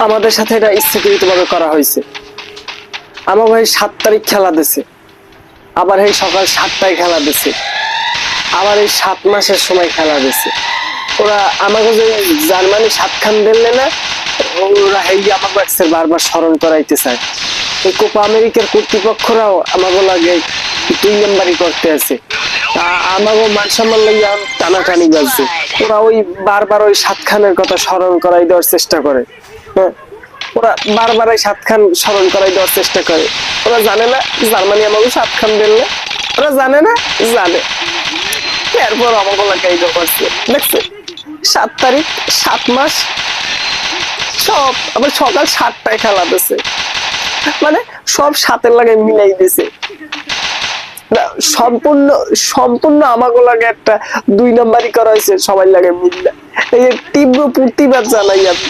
আমাদের সাথে এটা ইচ্ছাকৃতভাবে করা হয়েছে। আমার ভাই 7 তারিখ খেলা দিছে, আবার এই সকাল 7টায় খেলা দিছে, আবার এই 7 মাসের সময় খেলা দিছে। ওরা আমাকে যে জার্মানি 7 খান দিলে না, ওরা এই আমাকে বারবার স্মরণ করাইতে চায়। এই কোপা আমেরিকার কর্তৃপক্ষরাও আমাকে লাগে 2 নাম্বারই করতে আছে, আমাকে মান সম্মান লাগে টানাটানি বাজছে। ওরা ওই বারবার ওই 7 খানের কথা স্মরণ করাই দেওয়ার চেষ্টা করে। হ্যাঁ, ওরা বারবার এই 7 খান স্মরণ করাই দেওয়ার চেষ্টা করে। ওরা জানে না জার্মানি আমাকে 7 খান দিলে, ওরা জানে না, জানে। এরপর আমাকে লাগাই দেওয়া করছে, দেখছে 7 তারিখ 7 মাস সব আবার সকাল 7টায় খেলা দিছে, মানে সব 7-এর লাগে মিলাই দিছে। সম্পূর্ণ সম্পূর্ণ আমাকে লাগে একটা 2 নাম্বারই করা হয়েছে সবাই লাগে মিললে। এই তীব্র প্রতিবাদ জানাই আমি।